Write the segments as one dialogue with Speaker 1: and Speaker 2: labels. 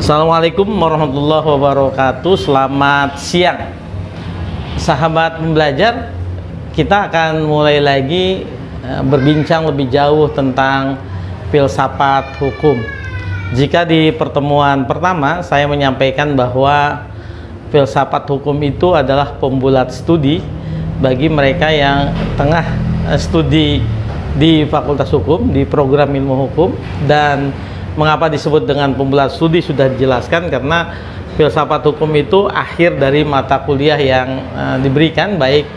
Speaker 1: Assalamualaikum warahmatullahi wabarakatuh. Selamat siang, sahabat pembelajar. Kita akan mulai lagi berbincang lebih jauh tentang filsafat hukum. Jika di pertemuan pertama saya menyampaikan bahwa filsafat hukum itu adalah pembulat studi bagi mereka yang tengah studi di Fakultas Hukum, di program ilmu hukum. Dan mengapa disebut dengan pembulat studi sudah dijelaskan, karena filsafat hukum itu akhir dari mata kuliah yang diberikan, baik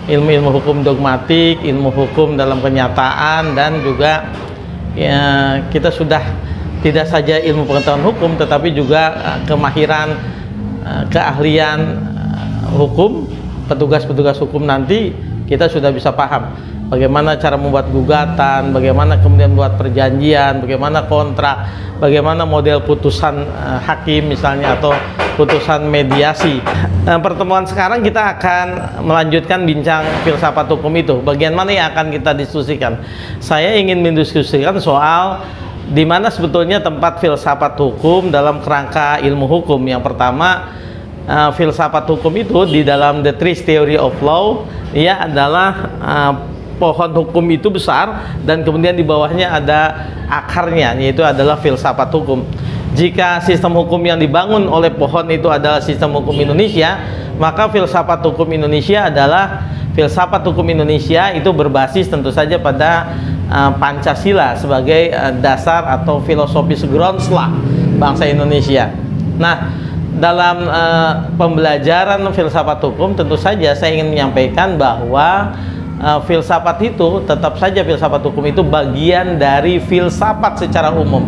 Speaker 1: ilmu-ilmu hukum dogmatik, ilmu hukum dalam kenyataan, dan juga ya, kita sudah tidak saja ilmu pengetahuan hukum tetapi juga kemahiran, keahlian hukum, petugas-petugas hukum. Nanti kita sudah bisa paham bagaimana cara membuat gugatan, bagaimana kemudian membuat perjanjian, bagaimana kontrak, bagaimana model putusan hakim misalnya, atau putusan mediasi. Pertemuan sekarang kita akan melanjutkan bincang filsafat hukum itu. Bagian mana yang akan kita diskusikan? Saya ingin mendiskusikan soal di mana sebetulnya tempat filsafat hukum dalam kerangka ilmu hukum. Yang pertama, filsafat hukum itu di dalam The Three Theory of Law, ia adalah pohon hukum itu besar, dan kemudian di bawahnya ada akarnya, yaitu adalah filsafat hukum. Jika sistem hukum yang dibangun oleh pohon itu adalah sistem hukum Indonesia, maka filsafat hukum Indonesia adalah filsafat hukum Indonesia itu berbasis tentu saja pada Pancasila sebagai dasar atau filosofis groundslah bangsa Indonesia. Nah, dalam pembelajaran filsafat hukum tentu saja saya ingin menyampaikan bahwa filsafat itu tetap saja, filsafat hukum itu bagian dari filsafat secara umum.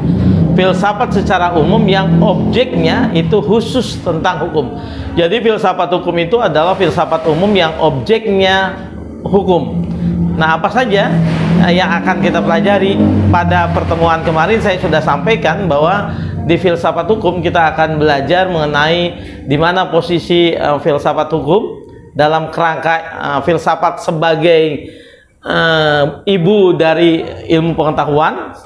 Speaker 1: Filsafat secara umum yang objeknya itu khusus tentang hukum. Jadi filsafat hukum itu adalah filsafat umum yang objeknya hukum. Nah, apa saja yang akan kita pelajari? Pada pertemuan kemarin saya sudah sampaikan bahwa di filsafat hukum kita akan belajar mengenai di mana posisi filsafat hukum dalam kerangka filsafat sebagai ibu dari ilmu pengetahuan,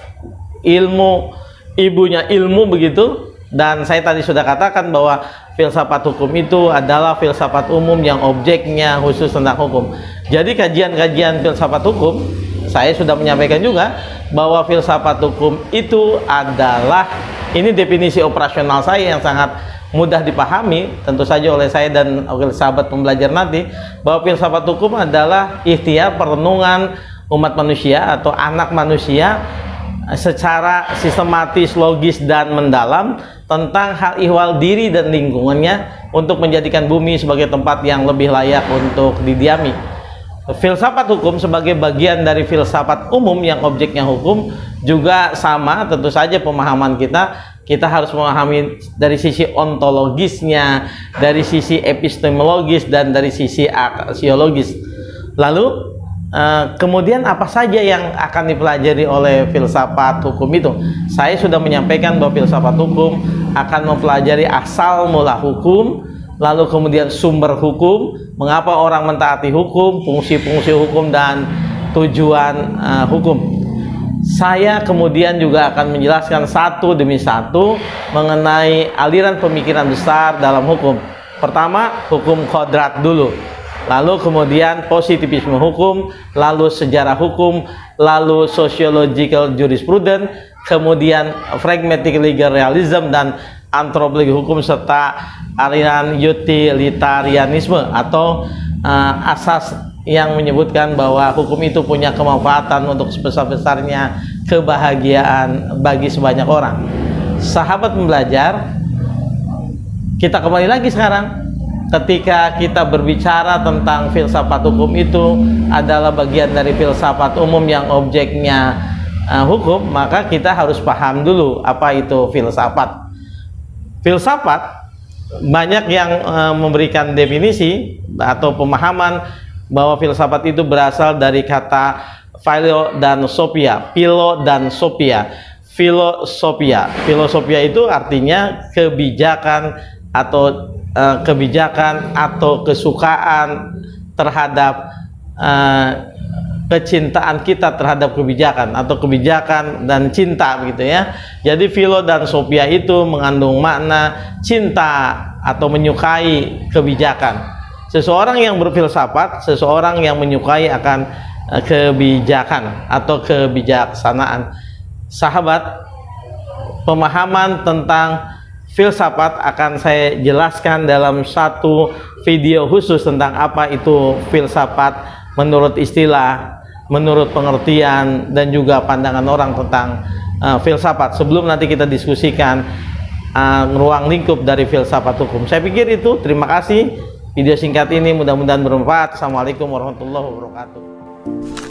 Speaker 1: ibunya ilmu, begitu. Dan saya tadi sudah katakan bahwa filsafat hukum itu adalah filsafat umum yang objeknya khusus tentang hukum. Jadi kajian-kajian filsafat hukum, saya sudah menyampaikan juga bahwa filsafat hukum itu adalah, ini definisi operasional saya yang sangat mudah dipahami tentu saja oleh saya dan oleh sahabat pembelajar nanti, bahwa filsafat hukum adalah ikhtiar perenungan umat manusia atau anak manusia secara sistematis, logis, dan mendalam tentang hal ihwal diri dan lingkungannya untuk menjadikan bumi sebagai tempat yang lebih layak untuk didiami. Filsafat hukum sebagai bagian dari filsafat umum yang objeknya hukum juga sama, tentu saja pemahaman kita harus memahami dari sisi ontologisnya, dari sisi epistemologis, dan dari sisi aksiologis. Lalu kemudian apa saja yang akan dipelajari oleh filsafat hukum itu? Saya sudah menyampaikan bahwa filsafat hukum akan mempelajari asal mula hukum, lalu kemudian sumber hukum, mengapa orang mentaati hukum, fungsi-fungsi hukum, dan tujuan hukum. Saya kemudian juga akan menjelaskan satu demi satu mengenai aliran pemikiran besar dalam hukum. Pertama, hukum kodrat dulu, lalu kemudian positivisme hukum, lalu sejarah hukum, lalu sociological jurisprudence, kemudian pragmatic legal realism, dan antropologi hukum, serta aliran utilitarianisme atau asas yang menyebutkan bahwa hukum itu punya kemanfaatan untuk sebesar-besarnya kebahagiaan bagi sebanyak orang. Sahabat pembelajar, kita kembali lagi sekarang. Ketika kita berbicara tentang filsafat hukum itu adalah bagian dari filsafat umum yang objeknya hukum, maka kita harus paham dulu apa itu filsafat. Filsafat, banyak yang memberikan definisi atau pemahaman bahwa filsafat itu berasal dari kata philo dan sophia. Philo dan sophia. Filosofia itu artinya kebijakan atau kesukaan terhadap kecintaan kita terhadap kebijakan atau kebijakan dan cinta begitu ya. Jadi filo dan sofia itu mengandung makna cinta atau menyukai kebijakan. Seseorang yang berfilsafat, seseorang yang menyukai akan kebijakan atau kebijaksanaan. Sahabat, pemahaman tentang filsafat akan saya jelaskan dalam satu video khusus tentang apa itu filsafat menurut istilah, menurut pengertian, dan juga pandangan orang tentang filsafat. Sebelum nanti kita diskusikan ruang lingkup dari filsafat hukum. Saya pikir itu. Terima kasih. Video singkat ini mudah-mudahan bermanfaat. Assalamualaikum warahmatullahi wabarakatuh.